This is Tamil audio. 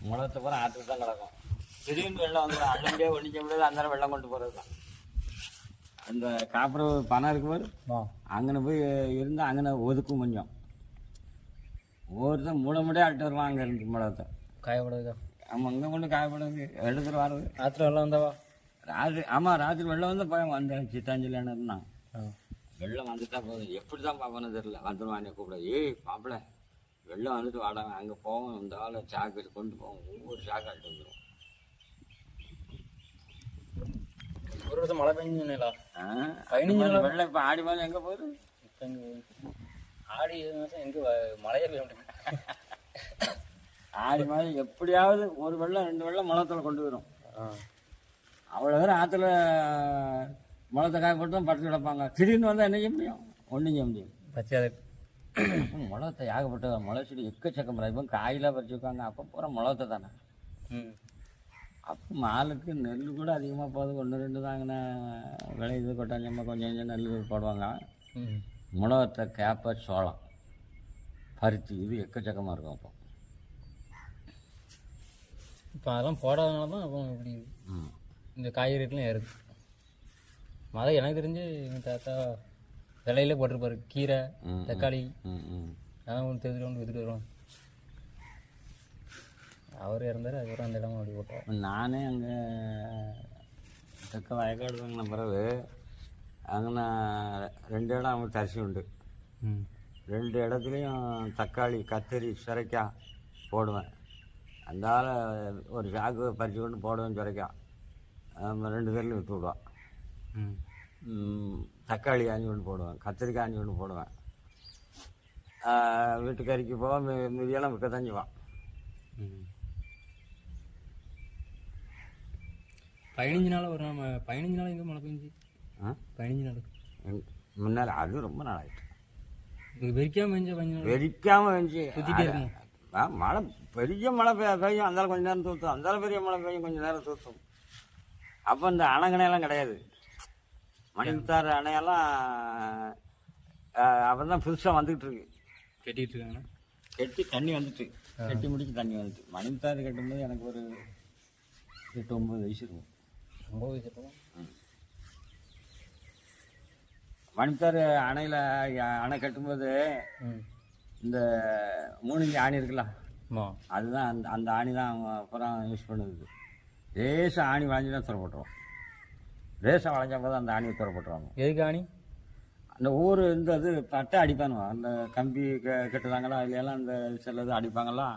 முளத்தை பூரா ஆற்றுக்கு தான் கிடக்கும். திடீர்னு வெள்ளம் வந்து அள்ள முடியாது, ஒழிக்க முடியாது, அந்த நேரம் வெள்ளம் கொண்டு போகிறது தான். அந்த காப்புற பணம் இருக்கு பாரு, அங்கே போய் இருந்தால் அங்கே ஒதுக்கும் கொஞ்சம். ஒவ்வொருத்தன் மூட முடியாது அட்டு வருவான். அங்கே இருந்து முளத்தை காயப்படுதுக்கா. ஆமாம், இங்கே கொண்டு காயப்படுது, எடுத்துட்டு வர்றது. ராத்திரி வெள்ளம் வந்தாவா? ராத்திரி ஆமாம், ராத்திரி வெள்ளம் வந்து பயம் வந்தேன். சித்தாஞ்சலின்னு இருந்தான். வெள்ளம் வந்துட்டா போதும், எப்படி தான் பார்ப்போன்னு தெரியல. வந்துடுவான் கூப்பிட, ஏய் மாப்பிள்ள வெள்ளம் வந்துட்டு வாடாங்க, அங்கே போவோம், இந்த ஆளை சாக்கு வச்சு கொண்டு போவோம். ஒவ்வொரு சாக்கு ஆகிட்டு வந்துடும். ஒரு வருஷம் மழை பெஞ்சுங்களா? 15 நாள் வெள்ளம். இப்போ ஆடி மாதம் எங்கே போகுது? இப்போ எங்கே ஆடி மாதம் எங்கே மழையே பெய்ய மாட்டேங்க. ஆடி மாதம் எப்படியாவது ஒரு வெள்ளம் 2 வெள்ளம் முளத்தில் கொண்டு வரும். அவ்வளோ பேர் ஆற்றுல முளத்தை காய போட்டு தான் படுத்து கிடப்பாங்க. திடீர்னு வந்தால் என்ன செய்ய முடியும்? ஒன்றும் செய்ய முடியும். பச்சை முளத்தை ஏகப்பட்ட முளை செடி எக்கச்சக்கம். இப்போ காயெல்லாம் பறிச்சு வைப்பாங்க. அப்போ பூரா முளத்தை தானே. அப்போ மாலுக்கு நெல் கூட அதிகமாக போகுது. 1-2 தாங்கண்ணே விளையுது. கொட்டாஞ்சம்மா கொஞ்சம் கொஞ்சம் நெல் போடுவாங்க. முளத்தை, கேப்பை, சோளம், பருத்தி இது எக்கச்சக்கமாக இருக்கும். அப்போ இப்போ அதெல்லாம் போடாதனால தான் அப்போ இப்படி இந்த காய்கறிலாம் ஏறுது. மழை எனக்கு தெரிஞ்சு எங்கள் தாத்தா விலையிலே போட்டிருப்பாரு. கீரை, தக்காளி அதான் ஒன்று தெரிஞ்சு கொண்டு வித்துட்டு வருவோம். அவர் இறந்தார், அதுக்கப்புறம் அந்த இடமும் அப்படி போட்டோம். நானே அங்கே தெற்க வயக்காடு வாங்கின பிறகு அங்கே நான் 2 இடம் அவங்க தரிசி உண்டு. 2 இடத்துலையும் தக்காளி, கத்திரி, சுரைக்காய் போடுவேன். அந்தால ஒரு சாக்கு பறித்து கொண்டு போடுவேன். சுரைக்காய் 2 பேர்லையும் விற்று விடுவான். தக்காளி ஆஞ்சி கொண்டு போடுவேன், கத்திரிக்காய் ஆஞ்சி கொண்டு போடுவேன். வீட்டுக்கறிக்கு போக மீதியெல்லாம் விற்க தஞ்சுவான். 15 நாள் ஒரு நாள் 15 நாள் எங்கே மழை பெஞ்சு? 15 நாள் முன்னால் அது ரொம்ப நாள் ஆகிட்டு. வெறிக்காமல் பெஞ்ச 15 நாள் வெறிக்காமல் பெஞ்சு சுற்றிட்டே இருக்கும். மழை பெரிய மழை பெய்யும். அந்தாலும் கொஞ்சம் நேரம் தூத்தும், அந்தாலும் பெரிய மழை பெய்யும், கொஞ்சம் நேரம் தூத்தும். அப்போ இந்த அணைகணையெல்லாம் கிடையாது. மணிமுத்தாறு அணையெல்லாம் அப்போ தான் புதுசாக வந்துக்கிட்டு இருக்கு. கட்டிகிட்டு இருக்காங்கண்ணா. கட்டி தண்ணி வந்துட்டு, கட்டி முடிச்சு தண்ணி வந்துட்டு. மணிமுத்தாறு கட்டும்போது எனக்கு ஒரு 8-9 வயசு இருக்கும். 9 வயசு இருக்கும். மணிமுத்தாறு அணையில் அணை கட்டும்போது இந்த 3 இன்ச்சு ஆணி இருக்குல்ல, அதுதான் அந்த ஆணி தான் அவங்க அப்புறம் யூஸ் பண்ணுது. லேசாக ஆணி வளைஞ்சு தான் துறப்பட்டுருவோம். லேசாக வளைஞ்சா போது அந்த ஆணியை துறப்பட்டுருவாங்க. எதுக்கு ஆணி? அந்த ஊர் இந்த இது பட்டை அடிப்பானுவா. அந்த கம்பி கட்டுறாங்களா இல்லையெல்லாம் அந்த சிலது அடிப்பாங்களா,